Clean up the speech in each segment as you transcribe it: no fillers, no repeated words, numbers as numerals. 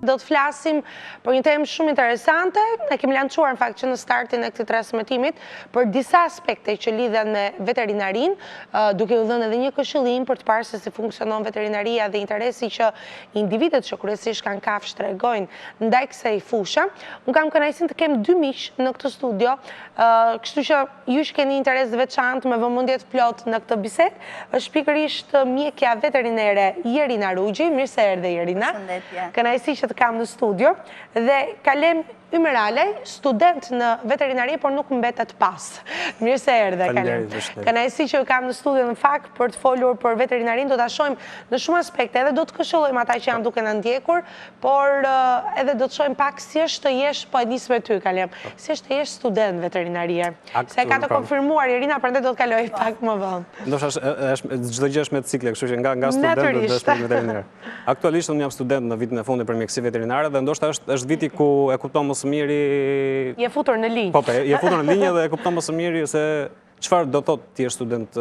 Do të flasim për një temë shumë interesante. Ne kemi lançuar në fakt që në startin e këtij transmetimit për disa aspekte që lidhen me veterinarin, duke u dhënë edhe një këshillim për të parë se si funksionon veterinaria dhe interesi që individët që kryesisht kanë kafshë tregojnë ndaj kësaj fushë. Unë kam kënaqësinë të kem dy miq në këtë studio, kështu që ju që keni interes të veçantë me vëmendje të plot në këtë bisedë, është pikërisht mjekja veterinare Jerina Rugji. Mirë se erdhe Jerina. Kënaqësi që të kam në studio, dhe Kalem Ymeralej, student në veterinari, por nuk mbetet pas. Mirë se erdhe, Kalem. Kënaqësi që kam në studio në fakt për të folur për veterinarin, do ta shohim në shumë aspekte, edhe do të këshillojmë ata që janë duke na ndjekur, por edhe do të shohim pak si është të jesh, po e nis me ty, Kalem, si është të jesh student veterinarie. Se ka të konfirmuar Jerina, prandaj do të kaloj pak më vonë. Ndoshta çdo gjë është me cikle, kështu që nga student do të shkoj veterinar. Aktualisht unë jam student në vitin e fundit për mjekësi veterinare dhe ndoshta është viti ku e kupton më së miri. Je futur në linjë. Po, je futur në linjë dhe e kupton më së miri se çfarë do thotë të jesh student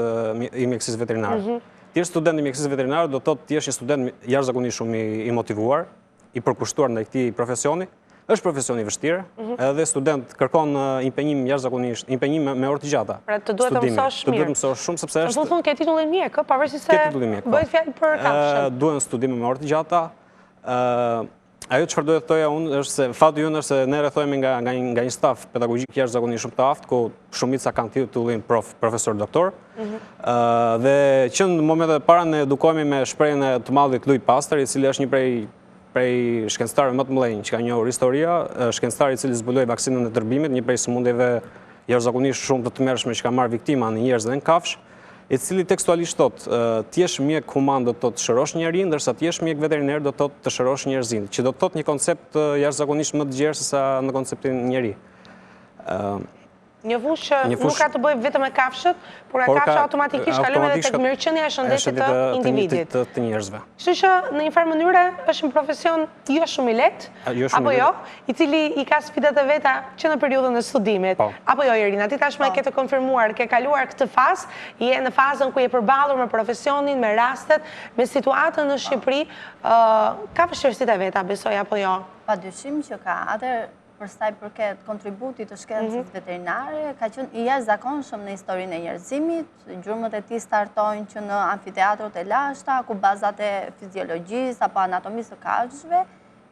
i mjekësisë veterinare. Të jesh student i mjekësisë veterinare do thotë të jesh një student jashtëzakonisht shumë i motivuar, i përkushtuar ndaj këtij profesioni. Është profesion i vështirë, edhe student kërkon impenjim jashtëzakonisht, impenjim me orë të gjata. Pra të duhet të mësosh mirë. Të duhet të mësosh shumë sepse është. Do të thonë ke titullin mjek, pavarësisht se bëhet fjalë për kafshën. Duhen studime me orë të gjata. Ajo çfarë do të thoja unë është se fati ynë është se ne rrethohemi nga një staf pedagogjik jashtëzakonisht shumë të aftë, ku shumica kanë titullin profesor doktor. Dhe që në momentet para ne edukohemi me shprehjen e të madhit Louis Pasteur, i cili është një prej shkencëtarëve më të mëdhenj që ka njohur historia, shkencëtari i cili zbuloi vaksinën e tërbimit, një prej sëmundjeve jashtëzakonisht shumë të tmerrshme që ka marrë viktima në njerëz dhe në kafshë, i cili tekstualisht thotë, të jesh mjek human do të thotë të shërosh njerin, ndërsa të jesh mjek veteriner do të thotë të shërosh njerëzin, që do të thotë një koncept jashtëzakonisht më të gjerë se sa në konceptin njeri. Një fushë nuk ka të bëjë vetëm me kafshët, por nga kafshë automatikisht kalon edhe tek mirëqenia e shëndetit të individit. Të njerëzve. Kështu që në një farë mënyrë është një profesion jo shumë i lehtë, apo jo, i cili i ka sfidat e veta që në periudhën e studimit. Apo jo, Jerina, ti tashmë ke të konfirmuar, ke kaluar këtë fazë, je në fazën ku je përballur me profesionin, me rastet, me situatën në Shqipëri, ka vështirësitë e veta, besoj apo jo? Padyshim që ka. Për sa i përket kontributit të shkencës veterinare, ka qenë i jashtëzakonshëm në historinë e njerëzimit. Gjurmët e tij startojnë që në amfiteatrot e lashta, ku bazat e fiziologjisë apo anatomisë së kafshëve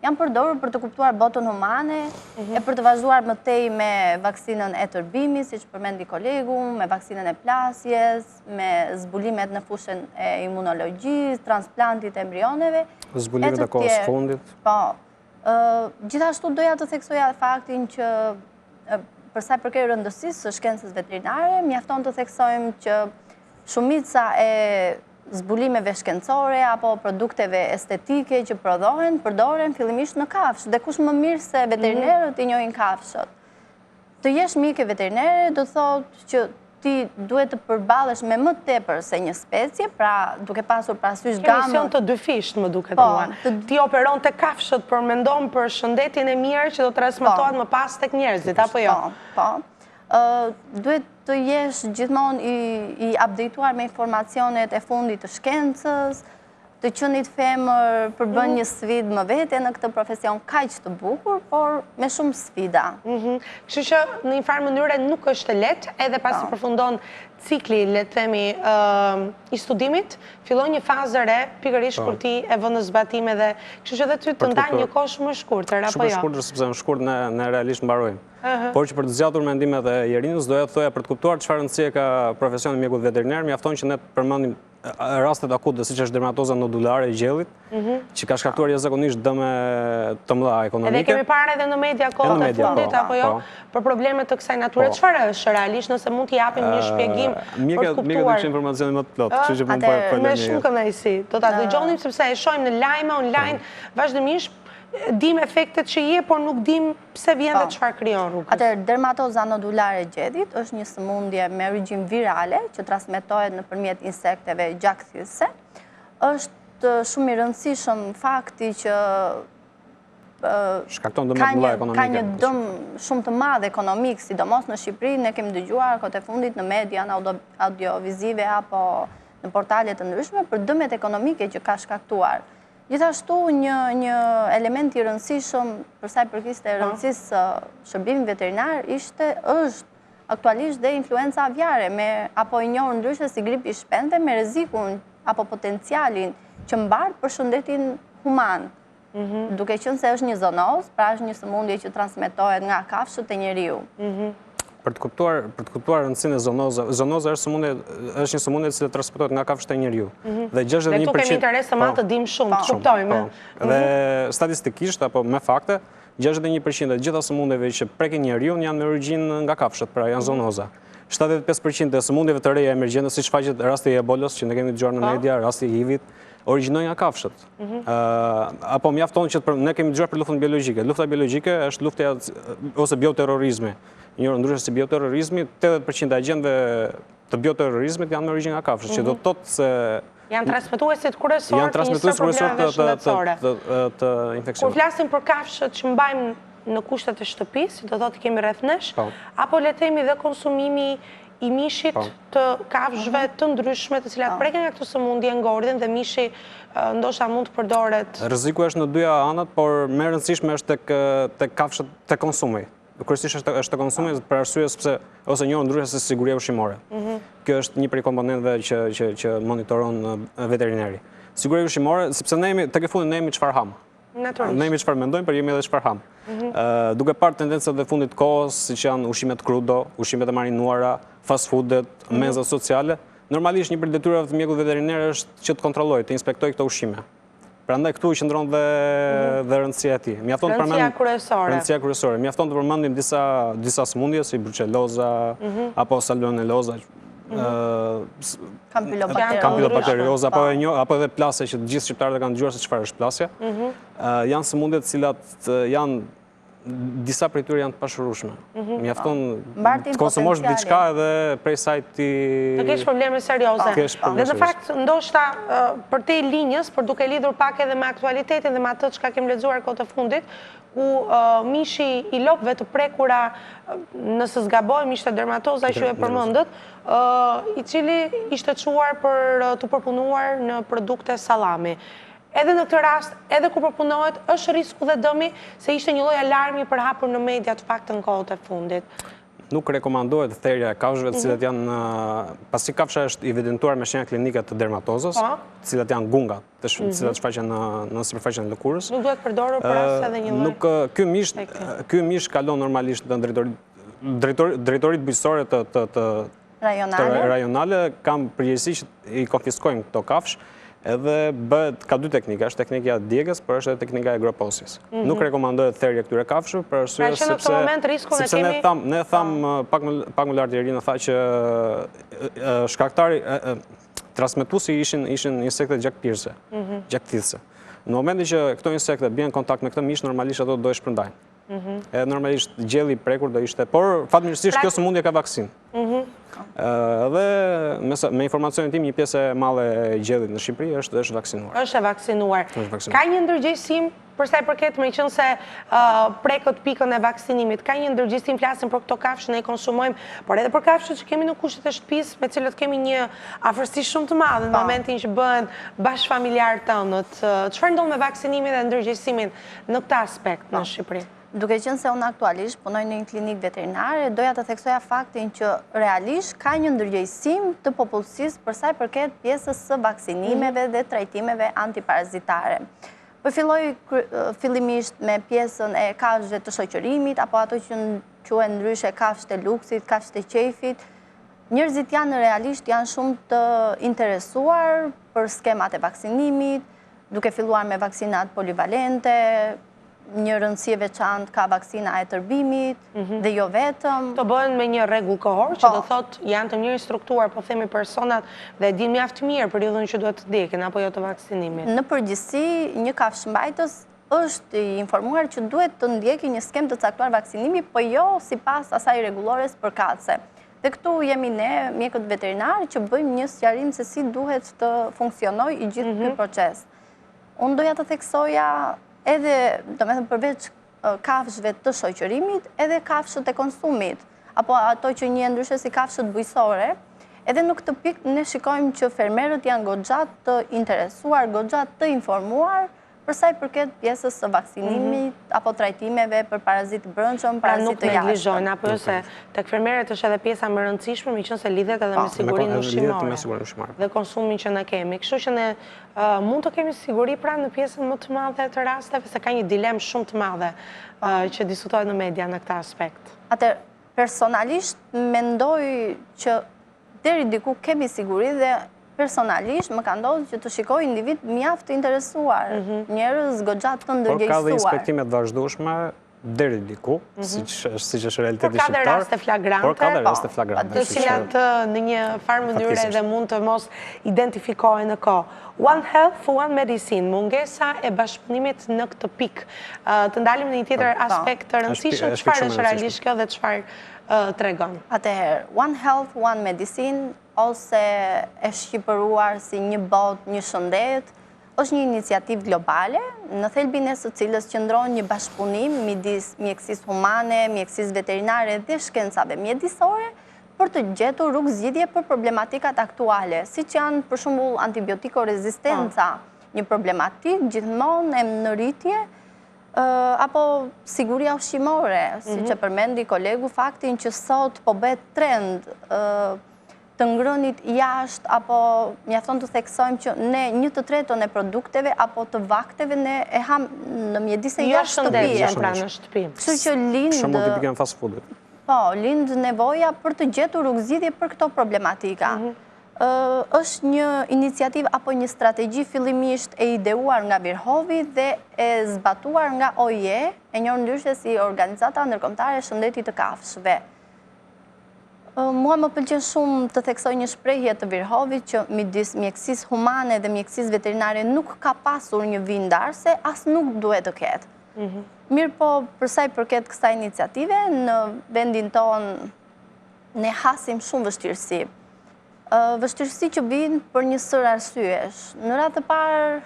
janë përdorur për të kuptuar botën humane, e për të vazhduar më tej me vaksinën e tërbimit, siç përmendi kolegu, me vaksinën e plasjes, me zbulimet në fushën e imunologjisë, transplantit e embrioneve. Zbulimet e kohës fundit. Po. Gjithashtu doja të theksoja faktin që për sa i përket rëndësisë së shkencës veterinare, mjafton të theksojmë që shumica e zbulimeve shkencore apo produkteve estetike që përdoren fillimisht në kafshë, dhe kush më mirë se veterinerët i njohin kafshët. Të jesh mjeke veterinare do thotë që ti duhet të përballesh me më tepër se një specie, pra duke pasur parasysh gamën. Ke mision të dyfisht, më duket mua. Ti operon te kafshët, por mendon për shëndetin e mirë që do transmetohet më pas tek njerëzit, apo jo? Po. Duhet të jesh gjithmonë i updateuar me informacionet e fundit të shkencës, të qenit femër përbën një sfidë më vete në këtë profesion kaq të bukur, por me shumë sfida. Kështu që në një farë mënyrë nuk është lehtë, edhe pasi përfundon cikli, le të themi, i studimit, fillon një fazë re, pikërisht kur ti e vën në zbatim edhe, kështu që edhe ty të ndaj një kohë shumë e shkurtër, apo jo? Shumë e shkurtër, sepse në shkurt ne realisht mbarojmë. Por që për të zgjatur mendimet e Jerinës, doja të thoja për të kuptuar çfarë rëndësie ka profesioni i mjekut veterinar, mjafton që ne të përmendim rastet akute, siç është dermatoza nodulare e gjellit, që ka shkaktuar jashtëzakonisht dëme të mëdha ekonomike. Edhe kemi parë edhe në media kohët e fundit, apo jo, për probleme të kësaj natyre. Çfarë është realisht, nëse mund t'i japim një shpjegim për të kuptuar? Mjekët kishin informacione më të plotë, kështu që mund të me shumë kënaqësi. Do ta dëgjonim sepse e shohim në lajme online vazhdimisht. Dim efektet që je, por nuk dim pse vjen dhe çfarë krijon rrugës. Atëherë, dermatoza nodulare e gjedhit është një sëmundje me origjin virale që transmetohet nëpërmjet insekteve gjakthyrëse. Është shumë i rëndësishëm fakti që ka një dëm shumë të madh ekonomik, sidomos në Shqipëri. Ne kemi dëgjuar kohët e fundit në media, në audiovizive apo në portale të ndryshme për dëmet ekonomike që ka shkaktuar. Gjithashtu një element i rëndësishëm për sa i përket rëndësisë shërbimit veterinar është aktualisht dhe influenca aviare apo i njohur ndryshe si gripi i shpendëve me rrezikun apo potencialin që mbar për shëndetin human. Duke qenë se është një zoonoz, pra është një sëmundje që transmetohet nga kafshët e njeriu. Për të kuptuar rëndësinë e zoonoza është një sëmundje që transmetohet nga kafshët e njeriu. Dhe 61% Dhe këtu kemi interes të madh të dim shumë, të kuptojmë. Dhe statistikisht apo me fakte, 61% e gjitha sëmundjeve që prekin njeriu janë me origjinë nga kafshët, pra janë zoonoza. 75% e sëmundjeve të reja emergjente, siç faqet rasti i Ebolos që ne kemi dëgjuar në media, rasti i HIV-it, origjinojnë nga kafshët. Apo mjafton që ne kemi dëgjuar për luftën biologjike. Lufta biologjike është lufta ose bioterrorizmi. Njohur ndryshe si bioterrorizmi, 80% e agjentëve të bioterrorizmit janë me origjinë nga kafshët, që do të thotë se janë transmetuesit kryesorë të njësër problemeve shëndetësore. Të infeksionit. Kur flasim për kafshët që mbajmë në kushtet e shtëpisë, do thotë kemi rreth nesh, apo le të themi dhe konsumimi i mishit të kafshëve të ndryshme të cilat preken nga këto sëmundje ngordhen dhe mishi ndoshta mund të përdoret. Rreziku është në dyja anët, por më e rëndësishme është tek kafshët të konsumi. Kryesisht është të konsumi për arsye sepse ose njohur ndryshe si siguria ushqimore. Kjo është një prej komponenteve që monitoron veterinari. Siguria ushqimore, sepse ne jemi tek e fundit, ne jemi çfarë ham. Natyrisht. Ne jemi çfarë mendojmë, por jemi edhe çfarë ham. Duke parë tendencat e fundit kohës, siç janë ushqimet crudo, ushqimet e marinuara, fast foodet, mezat sociale, normalisht një prej detyrave të mjekut veterinar është që të kontrollojë, të inspektojë këto ushqime. Prandaj këtu qëndron dhe rëndësia e tij. Rëndësia kryesore. Rëndësia kryesore. Mjafton të përmendim disa sëmundje si brucelloza apo salmonelloza, kampylobakterioza apo edhe plasja që të gjithë shqiptarët e kanë dëgjuar se çfarë është plasja. Janë sëmundje të cilat janë disa prej tyre janë të pashurueshme. Mjafton të konsumosh diçka edhe prej saj ti të kesh probleme serioze. Dhe në fakt ndoshta për te linjës, por duke lidhur pak edhe me aktualitetin dhe me atë çka kem lexuar kohë të fundit, ku mishi i lopëve të prekura, nëse zgaboj, ishte dermatoza që e përmendët, i cili ishte çuar për të përpunuar në produkte sallami. Edhe në këtë rast, edhe kur përpunohet, është risku dhe dëmi se ishte një lloj alarmi për hapur në media të faktën kohët e fundit. Nuk rekomandohet therrja e kafshëve të cilat janë, pasi kafsha është evidentuar me shenja klinike të dermatozës, të cilat janë gunga, të cilat shfaqen në sipërfaqen e lëkurës. Nuk duhet përdorur për as edhe një lloj. Ky mish kalon normalisht në drejtoritë bujqësore të rajonale, kam përgjegjësi që i konfiskojnë këto kafshë. Edhe ka dy teknika, është teknika e djegës, por është edhe teknika e groposjes. Nuk rekomandohet therrja këtyre kafshëve për arsye sepse ne tham pak më lart deri në tha që shkaktari transmetuesi ishin insektet gjakpirëse, gjakthithëse. Në momentin që këto insekte bien në kontakt me këtë mish, normalisht ato do e shpërndajnë. Edhe normalisht gjelli i prekur do ishte, por fatmirësisht kjo sëmundje ka vaksinë. Dhe me informacionin tim, një pjesë e madhe e gjellit në Shqipëri është vaksinuar. Është e vaksinuar. Ka një ndërgjegjësim për sa i përket, meqenëse se prekët pikën e vaksinimit, ka një ndërgjegjësim, flasim për këto kafshë ne konsumojmë, por edhe për kafshët që kemi në kushtet e shtëpisë, me cilët kemi një afërsi shumë të madhe në momentin që bëhen bashkëfamiljarë tënët. Çfarë ndodh me vaksinimin dhe ndërgjegjësimin në këtë aspekt në Shqipëri? Duke qenë se unë aktualisht punoj në një klinikë veterinare, doja të theksoja faktin që realisht ka një ndërgjegjësim të popullsisë për sa i përket pjesës së vaksinimeve dhe trajtimeve antiparazitare. Po filloj fillimisht me pjesën e kafshëve të shoqërimit, apo ato që quhen ndryshe kafshët e luksit, kafshët e qejfit. Njerëzit realisht janë shumë të interesuar për skemat e vaksinimit, duke filluar me vaksinat polivalente, një rëndësi e veçantë ka vaksina e tërbimit dhe jo vetëm. Të bëhen me një rregull kohor që do thotë janë të mirë instruktuar, po themi personat dhe din mjaft mirë periudhën që duhet të ndjekin apo jo të vaksinimit. Në përgjithësi, një kafshëmbajtës është i informuar që duhet të ndjekë një skem të caktuar vaksinimi, po jo sipas asaj rregullores përkatëse. Dhe këtu jemi ne, mjekët veterinarë, që bëjmë një sqarim se si duhet të funksionojë i gjithë ky proces. Unë doja të theksoja edhe, do me thëmë përveç kafshëve të shoqërimit, edhe kafshët e konsumit, apo ato që një ndryshe si kafshët bujësore, Edhe në këtë pikë ne shikojmë që fermerët janë goxhat të interesuar, goxhat të informuar për sa i përket pjesës së vaksinimit apo trajtimeve për parazit brendshëm, parazit të jashtëm. Pra nuk neglizhojnë, apo jo se tek fermerët është edhe pjesa më e rëndësishme, meqense lidhet edhe me sigurinë ushqimore dhe konsumin që ne kemi. Kështu që ne mund të kemi siguri pra në pjesën më të madhe të rasteve, se ka një dilemë shumë të madhe që diskutohet në media në këtë aspekt. Atëherë, personalisht mendoj që deri diku kemi siguri dhe personalisht më ka ndodhur që të shikoj individ mjaft të interesuar, njerëz goxhat të ndërgjegjësuar. Por ka dhe inspektime të vazhdueshme deri diku, siç është realiteti shqiptar. Por ka dhe raste flagrante. Por ka dhe raste flagrante. Të cilat në një farë mënyrë edhe mund të mos identifikohen në kohë. One Health, One Medicine, mungesa e bashkëpunimit në këtë pikë. Të ndalim në një tjetër aspekt të rëndësishëm, çfarë është realisht kjo dhe çfarë tregon. Atëherë, One Health, One Medicine, ose e shqipëruar si një botë, një shëndet, është një iniciativë globale, në thelbin e së cilës qëndron një bashkëpunim midis mjekësisë humane, mjekësisë veterinare dhe shkencave mjedisore për të gjetur rrugë zgjidhje për problematikat aktuale, siç janë për shembull antibiotiko-rezistenca, një problematik gjithmonë në rritje, apo siguria ushqimore, siç e përmendi kolegu, faktin që sot po bëhet trend të ngrënit jashtë, apo mjafton të theksojmë që ne 1/3 e produkteve apo të vakteve ne e ham në mjedise jashtë shtëpie. Kështu që lind fast food. Po, lind nevoja për të gjetur rrugë zgjidhje për këto problematika. Është një iniciativë apo një strategji fillimisht e ideuar nga Virhovi dhe e zbatuar nga OIE, e njohur ndryshe si Organizata Ndërkombëtare e Shëndetit të Kafshëve. Mua më pëlqen shumë të theksoj një shprehje të Virhovit që midis mjekësisë humane dhe mjekësisë veterinare nuk ka pasur një vijë ndarëse, as nuk duhet të ketë. Mirë po, për sa i përket kësaj iniciative, në vendin tonë ne hasim shumë vështirësi. Vështirësi që vijnë për një sër arsyesh. Në radhë të parë,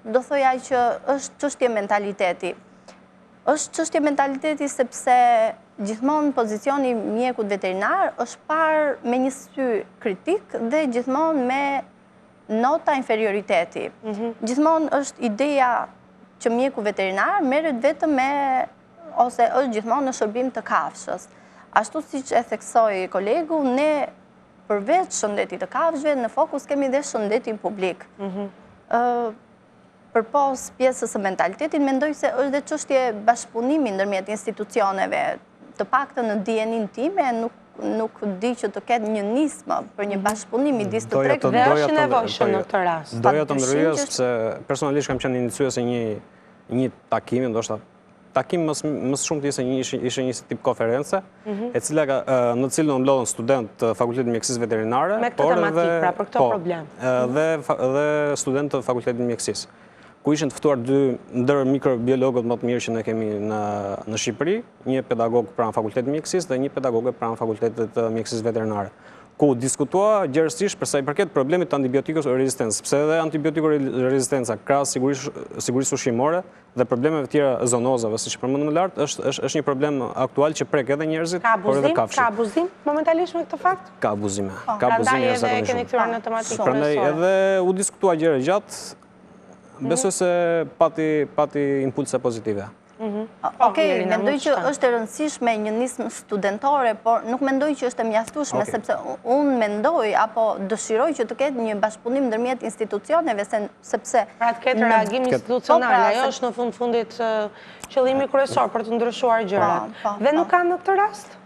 do thoja që është çështje mentaliteti. Është çështje mentaliteti sepse gjithmonë pozicioni mjekut veterinar është parë me një sy kritik dhe gjithmonë me nota inferioriteti. Gjithmonë është ideja që mjeku veterinar merret vetëm me, ose është gjithmonë në shërbim të kafshës. Ashtu siç e theksoi kolegu, ne përveç shëndetit të kafshëve, në fokus kemi dhe shëndetin publik. Përpos pjesës së mentalitetit, mendoj se është dhe çështje bashkëpunimi ndërmjet institucioneve. Të paktën në dijenin time, nuk di që të ketë një nismë për një bashkëpunim midis të tre dhe është i nevojshëm në këtë rast. Doja të ndryshoj sepse personalisht kam qenë iniciuese një takimi, ndoshta takim më shumë të ishte një tip konference, e cila në cilën u mblodhen studentë të Fakultetit Mjekësisë Veterinare, me këtë tematikë, pra për këto problem. Dhe studentë të Fakultetit Mjekësisë, ku ishin të ftuar dy ndër mikrobiologët më të mirë që ne kemi në Shqipëri, një pedagog pranë Fakultetit Mjekësisë dhe një pedagoge pranë Fakultetit të Mjekësisë Veterinare, ku diskutua gjerësisht për sa i përket problemit të antibiotiko-rezistencës, sepse edhe antibiotiko-rezistenca krahas sigurisë ushqimore dhe problemeve tjera zoonozave, siç përmendëm më lart, është një problem aktual që prek edhe njerëzit, por edhe kafshët. Ka abuzim momentalisht me këtë fakt? Ka abuzime. Ka abuzime edhe keni kthyer në tematikën. Prandaj edhe u diskutua gjëra gjatë. Besoj se pati impulse pozitive. Okej, mendoj që është e rëndësishme një nismë studentore, por nuk mendoj që është e mjaftueshme, sepse unë mendoj apo dëshiroj që të ketë një bashkëpunim ndërmjet institucioneve, sepse pra të ketë reagim institucional, ajo është në fundit qëllimi kryesor për të ndryshuar gjërat. Dhe nuk ka në këtë rast?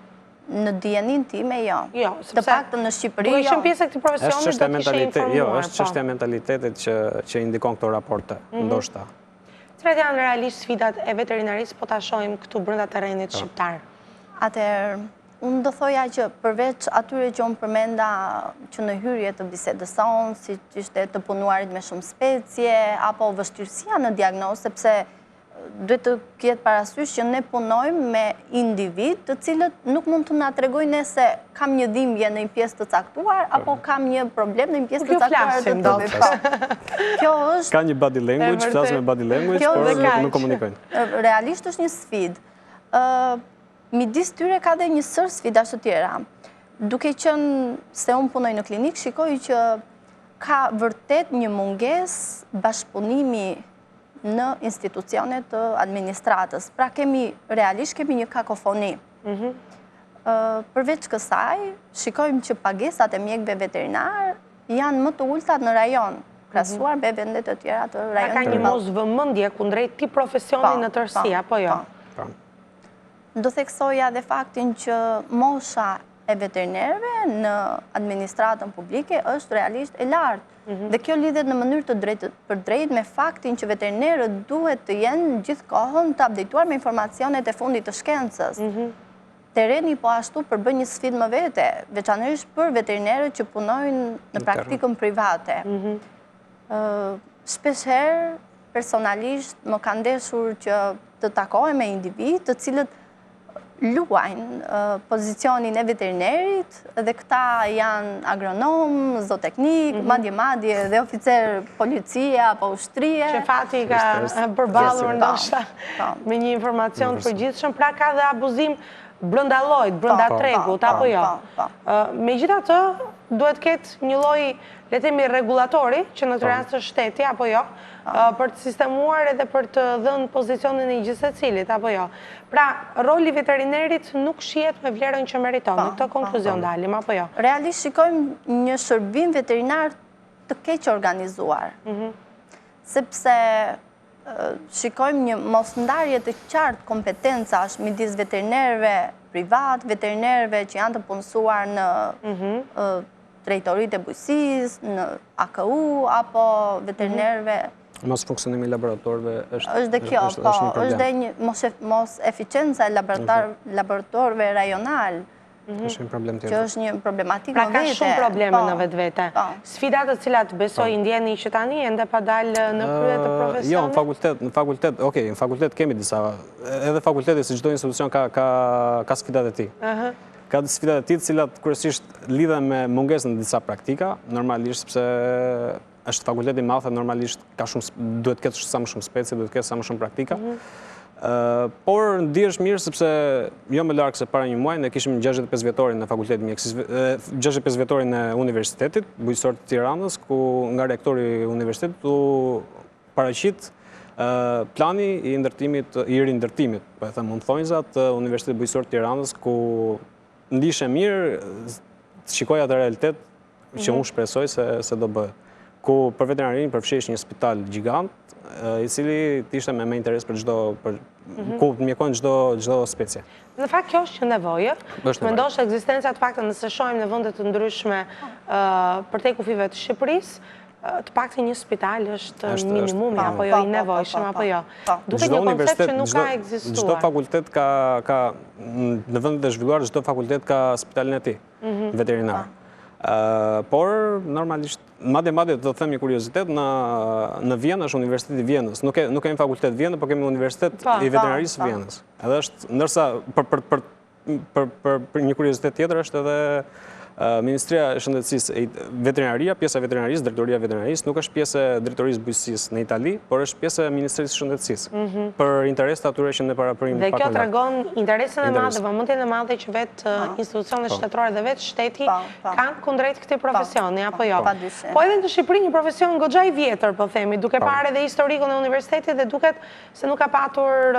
Në dijenin time, jo. Të paktën në Shqipëri, jo. Duke qenë pjesë e këtij profesioni, do të ishe informuar. Jo, është çështja e mentalitetit që indikon këto raporte, ndoshta. Cilat janë realisht sfidat e veterinarisë po ta shohim këtu brenda terrenit shqiptar? Atëherë, unë do thoja që përveç atyre që unë përmenda që në hyrje të bisedës sonë, siç ishte të punuarit me shumë specie, apo vështirësia në diagnozë, sepse duhet të ketë parasysh që ne punojmë me individ të cilët nuk mund të na tregojnë ne se kam një dhimbje në një pjesë të caktuar apo kam një problem në një pjesë të caktuar të trupit. Kjo është ka një body language, flas me body language, por nuk komunikojnë. Realisht është një sfidë. Midis tyre ka dhe një sër sfidash të tjera. duke qenë se unë punoj në klinik, shikoj që ka vërtet një munges bashkëpunimi në institucionet të administratës. Pra realisht kemi një kakofoni. Përveç kësaj, shikojmë që pagesat e mjekëve veterinar janë më të ultat në rajon, krahasuar me vendet të tjera të rajonit. Ka një mos vëmendje kundrejt këtij profesioni në tërësi, apo jo? Do theksoja dhe faktin që mosha e veterinerëve në administratën publike është realisht e lartë. Dhe kjo lidhet në mënyrë të drejtë me faktin që veterinerët duhet të jenë gjithkohën të updateuar me informacionet e fundit të shkencës. Tereni po ashtu përbën një sfidë më vete, veçanërisht për veterinerët që punojnë në praktikën private. Shpeshherë, personalisht, më ka ndeshur që të takohem me individ të cilët luajnë pozicionin e veterinerit dhe këta janë agronom, zooteknik, madje dhe oficer policie apo ushtrie. Që fati ka përballur ndoshta me një informacion të përgjithshëm, pra ka dhe abuzim brenda llojit, brenda tregut, apo jo. Megjithatë, duhet ketë një lloj, le të themi, rregullatori që në këtë rast është shteti, apo jo, për të sistemuar edhe për të dhënë pozicionin e gjithsecilit, apo jo. Pra, roli veterinerit nuk shihet me vlerën që meriton, në këtë konkluzion dalim, apo jo. Realisht shikojmë një shërbim veterinar të keq organizuar. Sepse shikojmë një mosndarje të qartë kompetencash midis veterinerëve privat, veterinerëve që janë të punësuar në drejtoritë e bujqësisë, në AKU, apo veterinerëve. Mos funksionimi i laboratorëve është dhe kjo, po, është dhe një mos eficienca e laboratorëve rajonal. Është një problem tjetër. Që është një problematikë në vete. Pra ka shumë probleme në vetvete. Sfidat të cilat besoj ndjeni që tani ende pa dalë në krye të profesionit? Jo, në fakultet kemi disa, edhe fakulteti si çdo institucion ka sfidat e tij. Ka sfidat e tij të cilat kryesisht lidhen me mungesën e disa praktika, normalisht sepse është fakulteti i madh dhe normalisht duhet të ketë sa më shumë specie, duhet të ketë sa më shumë praktika. Por ndihesh mirë sepse jo më larg se para një muaji ne kishim 65 vjetorin në fakultetin mjekësisë, 65 vjetorin e Universitetit Bujqësor të Tiranës, ku nga rektori i universitetit u paraqit plani i rindërtimit, po e them mund thonjza, të Universitetit Bujqësor të Tiranës, ku ndishe mirë, shikoj atë realitet që unë shpresoj se do bëhet. Ku për veterinarinë përfshihesh një spital gjigant, i cili ishte me interes për ku mjekojnë çdo specie. Në fakt kjo është që nevojë. Mendosh ekzistenca të paktën nëse shohim në vende të ndryshme përtej kufive të Shqipërisë, të paktën një spital është minimumi apo jo i nevojshëm apo jo. Duket një koncept që nuk ka ekzistuar. Çdo fakultet ka në vendet e zhvilluara çdo fakultet ka spitalin e tij veterinar. Por, normalisht, madje të them një kuriozitet, në Vjenë është Universiteti i Vjenës. Nuk kemi fakultet Vjenë, por kemi Universitet i Veterinarisë Vjenës. Edhe është, ndërsa, për një kuriozitet tjetër është edhe Ministria e Shëndetësisë, veterinaria, pjesa e veterinarisë, drejtoria e veterinarisë, nuk është pjesë e drejtorisë bujqësisë në Itali, por është pjesë e Ministrisë së Shëndetësisë. Për interes të atyre që ne parapërim dhe kjo tregon interesin e madh dhe vëmendjen e madhe që vetë institucionet shtetërore dhe vetë shteti kanë kundrejt këtij profesioni, apo jo. Po edhe në Shqipëri një profesion goxha i vjetër, po themi, duke parë edhe historikun e universitetit dhe duket se nuk ka patur,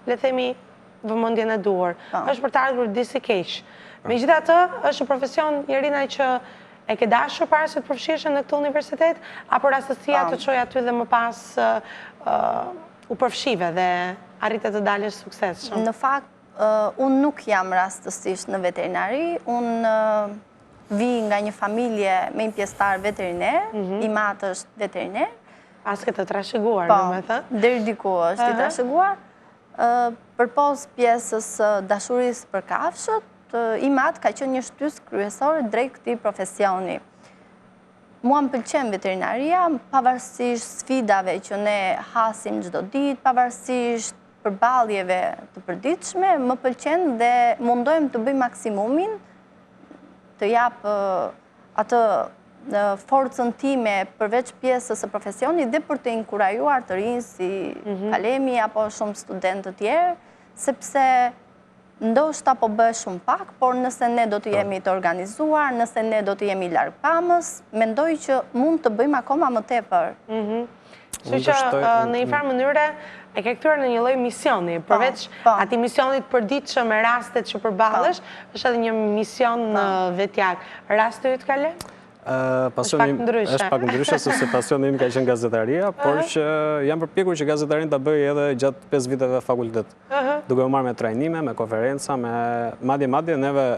le themi, vëmendjen e duhur. Është për të ardhur disi keq. Megjithatë, është një profesion, Irina, që e ke dashur para se të përfshihesh në këtë universitet, apo rastësia të çojë aty dhe më pas u përfshive dhe arritet të dalësh suksesshëm? Në fakt, unë nuk jam rastësisht në veterinari, unë vi nga një familje me një pjesëtar veteriner, i matë është veteriner. Pas ke të trashëguar, në me thë? Deri diku është i trashëguar. Përpos pjesës dashurisë për kafshët, i matë ka qenë një shtys kryesore drejt këtij profesioni. Mua më pëlqen veterinaria, pavarësisht sfidave që ne hasim çdo ditë, pavarësisht përballjeve të përditshme, më pëlqen dhe mundohem të bëj maksimumin të jap atë forcën time përveç pjesës së profesionit dhe për të inkurajuar të rinj si Kalemi apo shumë studentë të tjerë, sepse ndoshta po bëhet shumë pak, por nëse ne do të jemi të organizuar, nëse ne do të jemi larg pamës, mendoj që mund të bëjmë akoma më tepër. Kështu që në një farë mënyre e ke kthyer në një lloj misioni, përveç atij misionit përditshëm me rastet që përballesh, është edhe një mision vetjak. Rasti yt ka lënë? Është pak ndryshe, sepse pasioni im ka qenë gazetaria, por që jam përpjekur që gazetarin ta bëj edhe gjatë 5 viteve fakultet. Duke u marrë me trajnime, me konferenca, me madje neve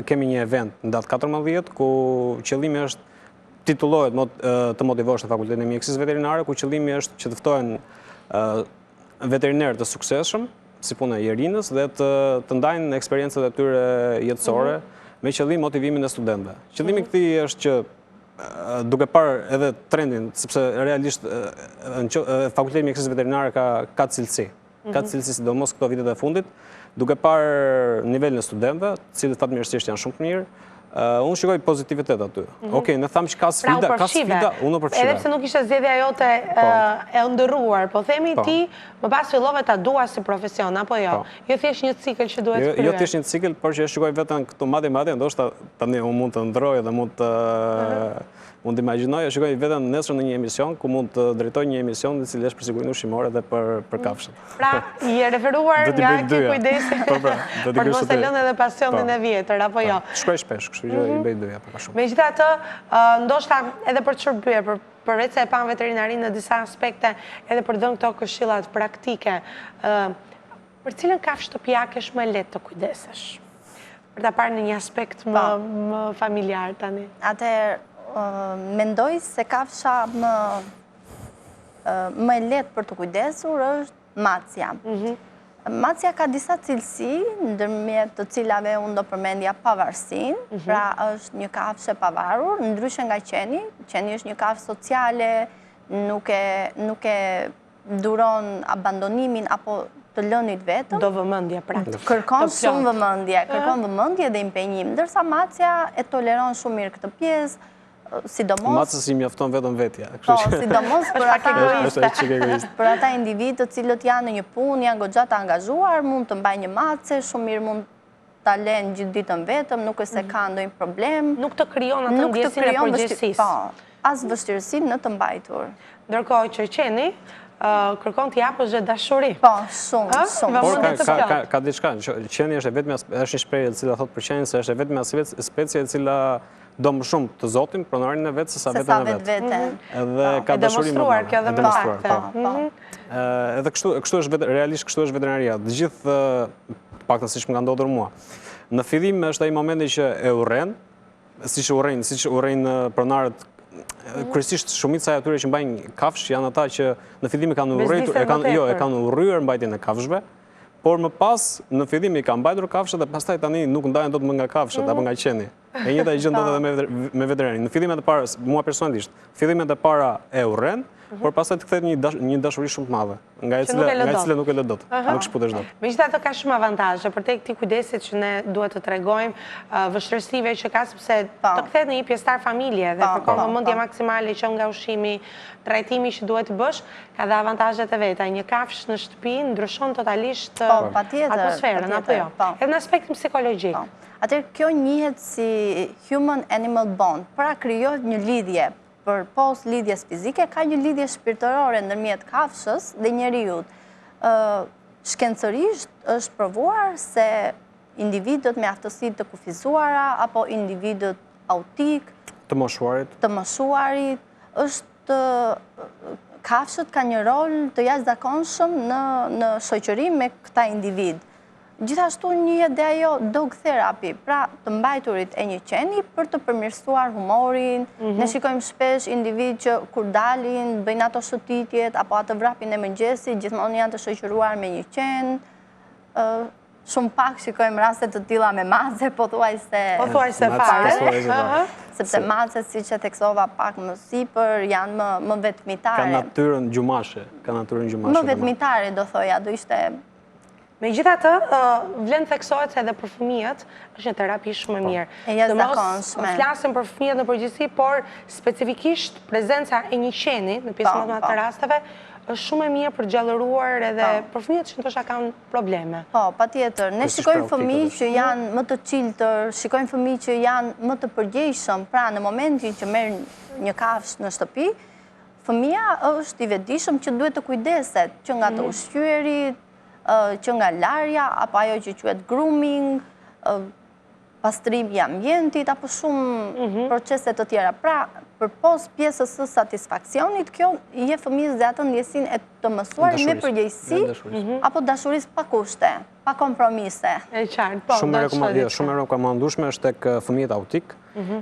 kemi një event në datë 14 ku qëllimi është titullohet të motivosh në fakultetin e mjekësisë veterinare, ku qëllimi është që të ftohen veterinerë të suksesshëm, si puna e Jerinës, dhe të ndajnë eksperjencat e tyre jetësore me qëllim motivimin e studentëve. Qëllimi i këtij është që duke parë edhe trendin, sepse realisht fakulteti i mjekësisë veterinare ka cilësi. Ka cilësi sidomos këto vitet e fundit, duke parë nivelin e studentëve, të cilët fatmirësisht janë shumë të mirë. Unë shikoj pozitivitet aty. Okej, ne thamë që ka sfida, unë përfshive. Edhe pse nuk ishte zgjedhja jote e ëndërruar, po themi ti më pas fillove ta dua si profesion, apo jo? Jo thjesht një cikël që duhet kryer. Jo thjesht një cikël, por që e shikoj vetëm këtu madje, ndoshta tani unë mund të ndroj dhe mund të imagjinoj, e shikoj vetëm nesër në një emision ku mund të drejtoj një emision i cili është për sigurinë ushqimore dhe për kafshët. Pra, je referuar nga ke kujdesi për mos e lënë edhe pasionin e vjetër, apo jo? Shkoj shpesh, kështu që i bëj dyja për ka shumë. Megjithatë, ndoshta edhe për të shërbyer, përveç se e pam veterinarinë në disa aspekte, edhe për dhënë këto këshillat praktike, për cilën kafshë shtëpiake është më lehtë të kujdesesh? Për ta parë në një aspekt më familjar tani. Atëherë, mendoj se kafsha më e lehtë për të kujdesur është macja. Macja ka disa cilësi, ndërmjet të cilave unë do përmendja pavarësinë, pra është një kafshë e pavarur, ndryshe nga qeni. Qeni është një kafshë sociale, nuk e duron abandonimin apo të lënit vetëm. Do vëmendje pra. Kërkon shumë vëmendje dhe impenjim, ndërsa macja e toleron shumë mirë këtë pjesë, sidomos... Macës i mjafton vetëm vetja. Sidomos për ata individ të cilët janë në një punë, janë goxha të angazhuar, mund të mbajnë një macë, shumë mirë mund ta lënë gjithë ditën vetëm, nuk është se ka ndonjë problem. Nuk të krijon atë ndjesinë e përgjegjësisë. Po, as vështirësinë në të mbajtur. Ndërkohë që qeni kërkon t'i japësh dhe dashuri. Po, shumë. Por ka diçka, qeni është një shprehje e cila thot për qenin se është vetëm specie e cila do më shumë të zotin, pronarin e vetë, se sa vetën e vetë. Edhe ka dashuri më demonstruar kjo dhe me fakte. Edhe kështu është, realisht kështu është veterinaria. Të gjithë, paktën siç më ka ndodhur mua. Në fillim është ai momenti që e urren, siç urrejnë pronarët, kryesisht shumica e atyre që mbajnë kafshë janë ata që në fillim e kanë urryer mbajtjen e kafshëve, por më pas në fillim i kanë mbajtur kafshët dhe pastaj tani nuk ndahen dot më nga kafshët apo nga qeni. E njëjta gjë ndodhet edhe me veterinarin. Në fillimet e para, mua personalisht, fillimet e para e urren, por pastaj të kthehet një dashuri shumë të madhe, nga e cila nuk e lë dot, nuk shputesh dot. Megjithatë ka shumë avantazhe për tek këtij kujdesit që ne duhet të tregojmë, vështirësive që ka sepse të kthehet në një pjesëtar familje dhe kërkon vëmendje maksimale që nga ushqimi, trajtimi që duhet të bësh, ka dhe avantazhet e veta. Një kafshë në shtëpi ndryshon totalisht atmosferën, apo jo? Edhe në aspektin psikologjik. Atëherë kjo njihet si human-animal bond, pra krijohet një lidhje, për pos lidhjes fizike, ka një lidhje shpirtërore ndërmjet kafshës dhe njeriut. Shkencërisht është provuar se individët me aftësitë të kufizuara apo individët autik, të moshuarit, është kafshët ka një rol të jashtëzakonshëm në shoqëri me këta individ. Gjithashtu njihet dhe ajo dog therapy, pra të mbajturit e një qeni për të përmirësuar humorin. Ne shikojmë shpesh individ që kur dalin, bëjnë ato shëtitjet, apo atë vrapin e mëngjesit, gjithmonë janë të shoqëruar me një qen. Shumë pak shikojmë raste të tilla me mace, pothuajse fare. Sepse macet, siç e theksova pak më sipër, janë më vetmitare. Ka natyrën gjumashe. Më vetmitare, do thoja, do ishte Megjithatë, vlen theksohet se edhe për fëmijët është një terapi shumë e mirë. E jashtëzakonshme. Flasim për fëmijët në përgjithësi, por specifikisht prezenca e një qeni në pjesë më të rasteve është shumë e mirë për gjallëruar edhe për fëmijët që ndoshta kanë probleme. Po, patjetër. Ne shikojmë fëmijë që janë më të qiltër, shikojmë fëmijë që janë më të përgjegjshëm, pra në momentin që merr një kafshë në shtëpi, fëmia është i vetëdijshëm që duhet të kujdeset që nga të ushqyerit, që nga larja, apo ajo që quhet grooming, pastrimi i ambientit, apo shumë procese të tjera. Pra, përpos pjesës së satisfaksionit, kjo i jep fëmijës dhe atë ndjesinë e të mësuar me përgjegjësi apo dashurisë pa kushte, pa kompromise. E qartë, po. Shumë e rekomandueshme është tek fëmijët autik,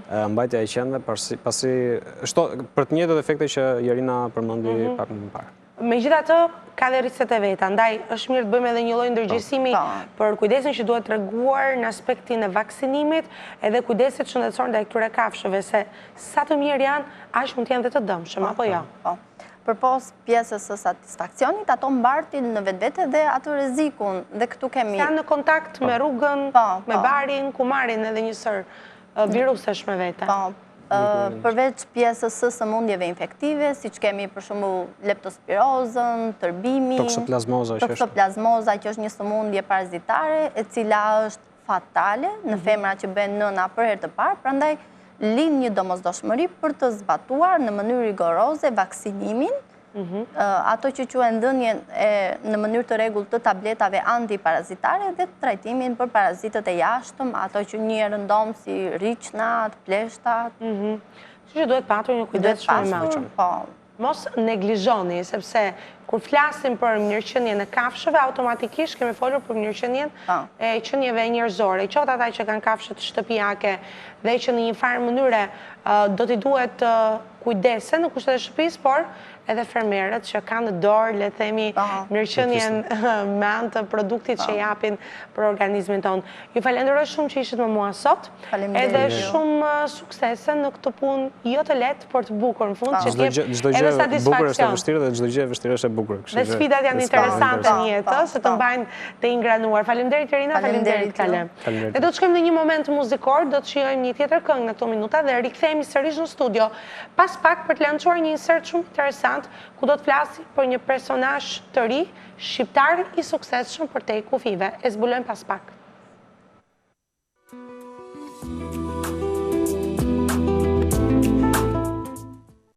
mbajtja e qenve, pasi për të njëjtat efekte që Jerina përmendi pak më parë. Megjithatë, ka dhe rriset e veta, ndaj është mirë të bëjmë edhe një lloj ndërgjegjësimi për kujdesin që duhet treguar në aspektin e vaksinimit, edhe kujdeset shëndetësor ndaj këtyre kafshëve, se sa të mirë janë, aq mund të jenë dhe të dëmshëm, apo jo? Përpos pjesës së satisfaksionit, ato mbartin në vetvete dhe atë rrezikun, dhe këtu kemi... Janë në kontakt me rrugën, me barin, ku marrin edhe një sër virusesh me vete. Përveç pjesës së sëmundjeve infektive, si që kemi për shembull leptospirozën, tërbimi, toksoplazmoza që është një sëmundje parazitare, e cila është fatale në femra që bën nëna për herë të parë, prandaj lind një domosdoshmëri për të zbatuar në mënyrë rigoroze vaksinimin, ato që quhen dhënien në mënyrë të rregullt të tabletave antiparazitare dhe trajtimin për parazitët e jashtëm, ato që një rëndom si riçnat, pleshtat. Që duhet patur një kujdes shumë i madh. Mos neglizhoni, sepse kur flasim për mirëqenien e kafshëve, automatikisht kemi folur për mirëqenien e qenieve njerëzore. Qoftë ata që kanë kafshë shtëpiake dhe që në një farë mënyre do t'i duhet kujdesen në kushtet e shtëpisë, por edhe fermerët që kanë në dorë, le themi, mirëqenien me anë të produktit që japin për organizmin tonë. Ju falenderoj shumë që ishit me mua sot, edhe shumë suksese në këtë punë jo të lehtë, por të bukur në fund, që t'jep edhe satisfaksion. Çdo gjë e vështirë është e bukur. Dhe sfidat janë interesante në jetë, se të mbajnë të ingranuar. Faleminderit Irina, faleminderit Kalem. Ne do të shkojmë në një moment muzikor, do të shijojmë një tjetër këngë në këto minuta dhe rikthehemi sërish në studio. Pas pak për të lançuar një insert shumë interesant ku do të flasi për një personazh të ri, shqiptar i suksesshëm për te kufive. E zbulojmë pas pak.